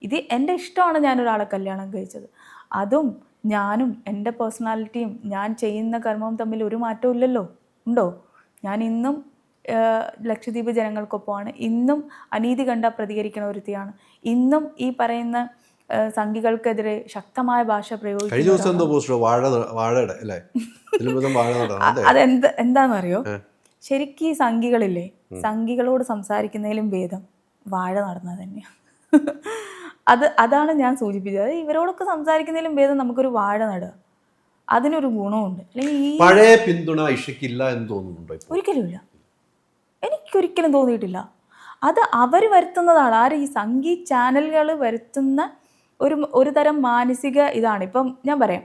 ഇത് എൻ്റെ ഇഷ്ടമാണ് ഞാനൊരാളെ കല്യാണം കഴിച്ചത്. അതും ഞാനും എൻ്റെ പേഴ്സണാലിറ്റിയും ഞാൻ ചെയ്യുന്ന കർമ്മവും തമ്മിൽ ഒരു മാറ്റവും ഇല്ലല്ലോ. ഉണ്ടോ? ഞാൻ ഇന്നും ലക്ഷദ്വീപ് ജനങ്ങൾക്കൊപ്പമാണ്. ഇന്നും അനീതി കണ്ട പ്രതികരിക്കുന്ന ഒരുത്തിയാണ്. ഇന്നും ഈ പറയുന്ന സംഘികൾക്കെതിരെ ശക്തമായ ഭാഷ പ്രയോഗിക്കുന്നു. അതെന്താണെന്നറിയോ? ശരിക്കും ഈ സംഘികളില്ലേ, സംഘികളോട് സംസാരിക്കുന്നതിലും ഭേദം വാഴ നടന്നത് തന്നെയാണ്. അതാണ് ഞാൻ സൂചിപ്പിച്ചത്. ഇവരോടൊക്കെ സംസാരിക്കുന്നതിലും ഭേദം നമുക്കൊരു വാഴ നടുക. അതിനൊരു ഗുണമുണ്ട്. അല്ലെങ്കിൽ പഴയ പിന്തുണ ഇഷയ്ക്കില്ല എന്ന് തോന്നുന്നുണ്ടോ? ഒരിക്കലുമില്ല, എനിക്കൊരിക്കലും തോന്നിയിട്ടില്ല. അത് അവർ വരുത്തുന്നതാണ്. ആര്? ഈ സംഘി ചാനലുകൾ വരുത്തുന്ന ഒരു തരം മാനസിക ഇതാണ്. ഇപ്പം ഞാൻ പറയാം,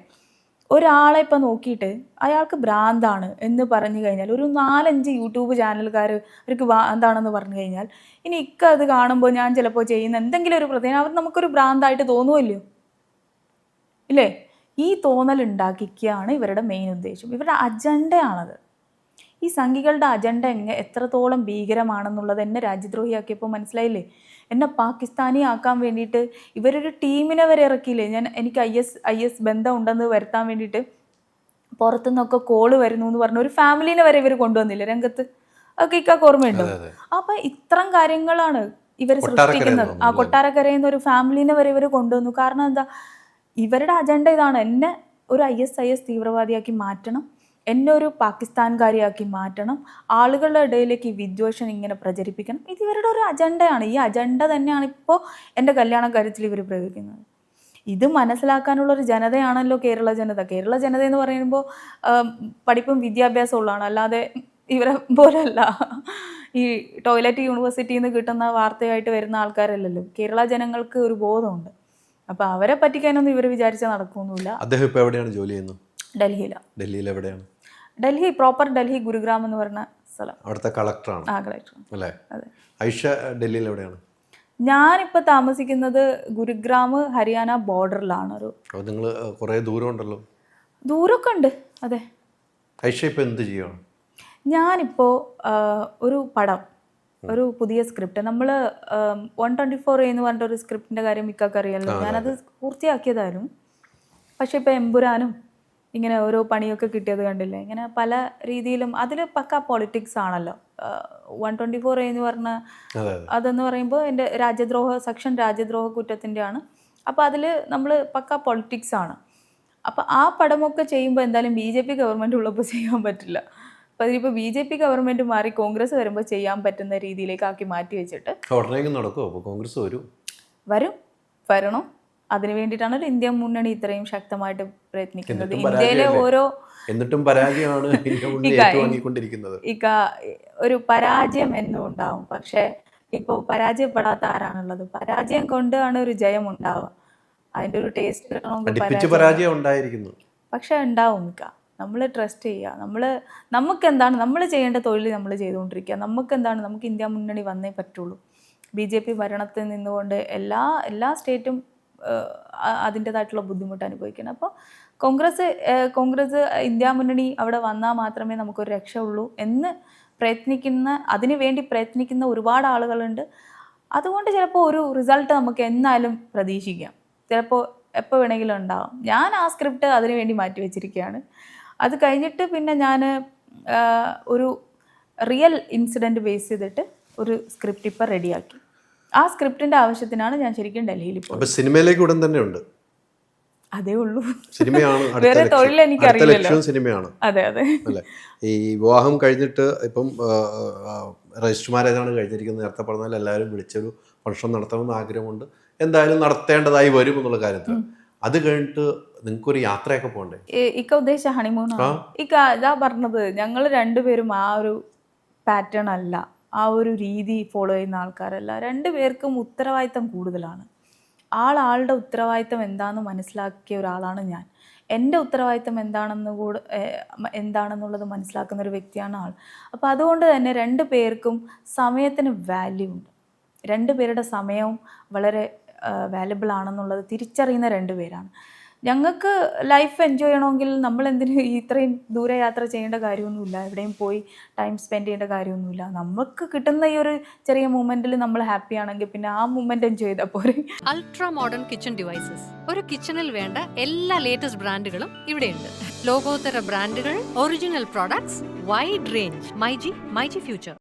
ഒരാളെ ഇപ്പം നോക്കിയിട്ട് അയാൾക്ക് ഭ്രാന്താണ് എന്ന് പറഞ്ഞു കഴിഞ്ഞാൽ ഒരു 4-5 യൂട്യൂബ് ചാനൽക്കാർ അവർക്ക് ഭ്രാന്താണെന്ന് പറഞ്ഞു കഴിഞ്ഞാൽ ഇനി അത് കാണുമ്പോൾ ഞാൻ ചിലപ്പോൾ ചെയ്യുന്ന എന്തെങ്കിലും ഒരു പ്രത്യേകം അവർ നമുക്കൊരു ഭ്രാന്തായിട്ട് തോന്നുമല്ലോ, ഇല്ലേ? ഈ തോന്നൽ ഉണ്ടാക്കിക്കുകയാണ് ഇവരുടെ മെയിൻ ഉദ്ദേശം. ഇവരുടെ അജണ്ടയാണത്. ഈ സംഘികളുടെ അജണ്ട എത്രത്തോളം ഭീകരമാണെന്നുള്ളത് എന്നെ രാജ്യദ്രോഹിയാക്കിയപ്പോൾ മനസ്സിലായില്ലേ? എന്നെ പാകിസ്ഥാനി ആക്കാൻ വേണ്ടിയിട്ട് ഇവരൊരു ടീമിനെ വരെ ഇറക്കിയില്ലേ? എനിക്ക് IS ബന്ധം ഉണ്ടെന്ന് വരുത്താൻ വേണ്ടിയിട്ട് പുറത്തുനിന്നൊക്കെ കോള് വരുന്നു എന്ന് പറഞ്ഞ ഒരു ഫാമിലിനെ വരെ ഇവർ കൊണ്ടുവന്നില്ലേ രംഗത്ത്? അതൊക്കെ ഇക്കാക്ക് ഓർമ്മയുണ്ടോ? അപ്പം ഇത്തരം കാര്യങ്ങളാണ് ഇവർ സൃഷ്ടിക്കുന്നത്. ആ കൊട്ടാരക്കരയിൽ നിന്ന് ഒരു ഫാമിലിനെ വരെ ഇവർ കൊണ്ടുവന്നു. കാരണം എന്താ? ഇവരുടെ അജണ്ട ഇതാണ്. എന്നെ ഒരു IS തീവ്രവാദിയാക്കി മാറ്റണം, എന്നെ ഒരു പാകിസ്ഥാൻകാരിയാക്കി മാറ്റണം, ആളുകളുടെ ഇടയിലേക്ക് ഈ വിദ്വേഷം ഇങ്ങനെ പ്രചരിപ്പിക്കണം. ഇത് ഇവരുടെ ഒരു അജണ്ടയാണ്. ഈ അജണ്ട തന്നെയാണ് ഇപ്പോൾ എൻ്റെ കല്യാണ കാര്യത്തിൽ ഇവർ പ്രയോഗിക്കുന്നത്. ഇത് മനസ്സിലാക്കാനുള്ളൊരു ജനതയാണല്ലോ കേരള ജനത. കേരള ജനത എന്ന് പറയുമ്പോൾ പഠിപ്പും വിദ്യാഭ്യാസവും ഉള്ളതാണ്, അല്ലാതെ ഇവരെ പോലെയല്ല ഈ ടോയ്ലറ്റ് യൂണിവേഴ്സിറ്റിയിൽ നിന്ന് കിട്ടുന്ന വാർത്തയായിട്ട് വരുന്ന ആൾക്കാരല്ലല്ലോ. കേരള ജനങ്ങൾക്ക് ഒരു ബോധമുണ്ട്. അപ്പോൾ അവരെ പറ്റിക്കാനൊന്നും ഇവർ വിചാരിച്ചാൽ നടക്കുമൊന്നുമില്ല. അദ്ദേഹം ഇപ്പോൾ എവിടെയാണ് ജോലി ചെയ്യുന്നത്? ഡൽഹിയിലാണ്. ഡൽഹിയിൽ എവിടെയാണ്? ഡൽഹി പ്രോപ്പർ ഡൽഹി ഗുരുഗ്രാം എന്ന് പറഞ്ഞ സ്ഥലം. അവിടുത്തെ കളക്ടറാണ്? ആ, കളക്ടർ. അല്ലേ? ഐഷ ഡൽഹിയിൽ എവിടെയാണ്? ഞാനിപ്പോൾ താമസിക്കുന്നത് ഗുരുഗ്രാം ഹരിയാന ബോർഡറിലാണ്. നിങ്ങൾ കുറേ ദൂരം ഉണ്ടല്ലോ. ദൂരമൊക്കെ ഉണ്ട്, അതെ. ഐഷ ഇപ്പോൾ എന്ത് ചെയ്യണം? ഞാനിപ്പോൾ ഒരു പടം, ഒരു പുതിയ സ്ക്രിപ്റ്റ്, നമ്മൾ 124A എന്ന് പറഞ്ഞിട്ടൊരു സ്ക്രിപ്റ്റിൻ്റെ കാര്യം മിക്കൊക്കെ അറിയാമല്ലോ. ഞാനത് പൂർത്തിയാക്കിയതായിരുന്നു. പക്ഷെ ഇപ്പോൾ എമ്പുരാനും ഇങ്ങനെ ഓരോ പണിയൊക്കെ കിട്ടിയത് കണ്ടില്ലേ? ഇങ്ങനെ പല രീതിയിലും അതിൽ പക്ക പൊളിറ്റിക്സ് ആണല്ലോ. 124A എന്ന് പറഞ്ഞ അതെന്ന് പറയുമ്പോൾ എൻ്റെ രാജ്യദ്രോഹ കുറ്റത്തിൻ്റെയാണ്. അപ്പോൾ അതിൽ നമ്മൾ പക്ക പൊളിറ്റിക്സ് ആണ്. അപ്പോൾ ആ പടമൊക്കെ ചെയ്യുമ്പോൾ എന്തായാലും BJP ഗവൺമെൻറ് ഉള്ളപ്പോൾ ചെയ്യാൻ പറ്റില്ല. അപ്പോൾ അതിനിപ്പോൾ BJP ഗവൺമെൻറ് മാറി കോൺഗ്രസ് വരുമ്പോൾ ചെയ്യാൻ പറ്റുന്ന രീതിയിലേക്ക് ആക്കി മാറ്റി വെച്ചിട്ട് കോൺഗ്രസ് വരണം. അതിനു വേണ്ടിയിട്ടാണ് ഒരു ഇന്ത്യ മുന്നണി ഇത്രയും ശക്തമായിട്ട് പ്രയത്നിക്കുന്നത്. ഇന്ത്യയിലെ ഓരോ എന്നിട്ടും പരാജയമാണ് ഒരു പരാജയം എന്നും ഉണ്ടാവും. പക്ഷെ ഇപ്പോൾ പരാജയപ്പെടാത്ത ആരാണുള്ളത്? പരാജയം കൊണ്ടാണ് ഒരു ജയം ഉണ്ടാവുക. അതിൻ്റെ ഒരു ടേസ്റ്റ് കിട്ടണമെങ്കിൽ പരാജയം ഉണ്ടായിരിക്കുന്നു. പക്ഷെ ഉണ്ടാവും. നമ്മൾ ട്രസ്റ്റ് ചെയ്യുക. നമുക്കെന്താണ് നമ്മൾ ചെയ്യേണ്ട തൊഴിൽ നമ്മൾ ചെയ്തുകൊണ്ടിരിക്കുക. നമുക്ക് ഇന്ത്യ മുന്നണി വന്നേ പറ്റുള്ളൂ. BJP ഭരണത്തിൽ നിന്നുകൊണ്ട് എല്ലാ സ്റ്റേറ്റും അതിൻ്റെതായിട്ടുള്ള ബുദ്ധിമുട്ട് അനുഭവിക്കണം. അപ്പോൾ കോൺഗ്രസ് ഇന്ത്യ മുന്നണി അവിടെ വന്നാൽ മാത്രമേ നമുക്കൊരു രക്ഷയുള്ളൂ എന്ന് അതിനു വേണ്ടി പ്രയത്നിക്കുന്ന ഒരുപാട് ആളുകളുണ്ട്. അതുകൊണ്ട് ചിലപ്പോൾ ഒരു റിസൾട്ട് നമുക്ക് എന്നാലും പ്രതീക്ഷിക്കാം. ചിലപ്പോൾ എപ്പോൾ വേണമെങ്കിലും ഉണ്ടാവും. ഞാൻ ആ സ്ക്രിപ്റ്റ് അതിനു വേണ്ടി മാറ്റി വെച്ചിരിക്കുകയാണ്. അത് കഴിഞ്ഞിട്ട് പിന്നെ ഞാൻ ഒരു റിയൽ ഇൻസിഡൻറ്റ് ബേസ് ചെയ്തിട്ട് ഒരു സ്ക്രിപ്റ്റ് ഇപ്പോൾ റെഡിയാക്കി. ആ സ്ക്രിപ്റ്റിൻ്റെ ആവശ്യത്തിനാണ് ഞാൻ ശരിക്കും ഡൽഹിയിൽ പോയത്. സിനിമയിലേക്ക് ഉടൻ തന്നെ ഉണ്ട്. അതേ ഉള്ളൂ. സിനിമയാണ് വേറെ തൊഴിൽ എനിക്കറിയില്ലല്ലോ. സിനിമയാണ്. അതെ. ഈ വിവാഹം കഴിഞ്ഞിട്ട് ഇപ്പം രജിസ്റ്റർ മാരേജാണ് കഴിഞ്ഞിരിക്കുന്നത്. നേരത്തെ പറഞ്ഞാൽ എല്ലാവരും വിളിച്ചൊരു ഫംഗ്ഷൻ നടത്തണമെന്ന് ആഗ്രഹമുണ്ട്. എന്തായാലും നടത്തേണ്ടതായി വരും എന്നുള്ള കാര്യത്തിൽ. അത് കഴിഞ്ഞിട്ട് നിങ്ങൾക്കൊരു യാത്രയൊക്കെ പോകണ്ടേ? ഉദ്ദേശിച്ച ഹണിമൂണാണ്. ഇതാ പറഞ്ഞത്, ഞങ്ങൾ രണ്ടുപേരും ആ ഒരു പാറ്റേൺ അല്ല, ആ ഒരു രീതി ഫോളോ ചെയ്യുന്ന ആൾക്കാരല്ല. രണ്ടുപേർക്കും ഉത്തരവാദിത്തം കൂടുതലാണ്. ആളുടെ ഉത്തരവാദിത്തം എന്താണെന്ന് മനസ്സിലാക്കിയ ഒരാളാണ് ഞാൻ. എൻ്റെ ഉത്തരവാദിത്തം എന്താണെന്നുള്ളത് മനസ്സിലാക്കുന്ന ഒരു വ്യക്തിയാണ് ആൾ. അപ്പോൾ അതുകൊണ്ട് തന്നെ രണ്ടു പേർക്കും സമയത്തിന് വാല്യൂ ഉണ്ട്. രണ്ടുപേരുടെ സമയവും വളരെ വാല്യബിൾ ആണെന്നുള്ളത് തിരിച്ചറിയുന്ന രണ്ടുപേരാണ്. ഞങ്ങൾക്ക് ലൈഫ് എൻജോയ് ചെയ്യണമെങ്കിൽ നമ്മൾ എന്തിന് ഇത്രയും ദൂരെ യാത്ര ചെയ്യേണ്ട കാര്യമൊന്നുമില്ല, എവിടെയും പോയി ടൈം സ്പെൻഡ് ചെയ്യേണ്ട കാര്യമൊന്നുമില്ല. നമുക്ക് കിട്ടുന്ന ഈ ഒരു ചെറിയ മൂമെൻറ്റിൽ നമ്മൾ ഹാപ്പി ആണെങ്കിൽ പിന്നെ ആ മൂമെൻറ്റ് എൻജോയ് ചെയ്താൽ പോരെ. Ultra modern kitchen devices. ഒരു കിച്ചണിൽ വേണ്ട എല്ലാ ലേറ്റസ്റ്റ് ബ്രാൻഡുകളും ഇവിടെയുണ്ട്. ലോകോത്തര ബ്രാൻഡുകൾ, original products, wide range. MyG future.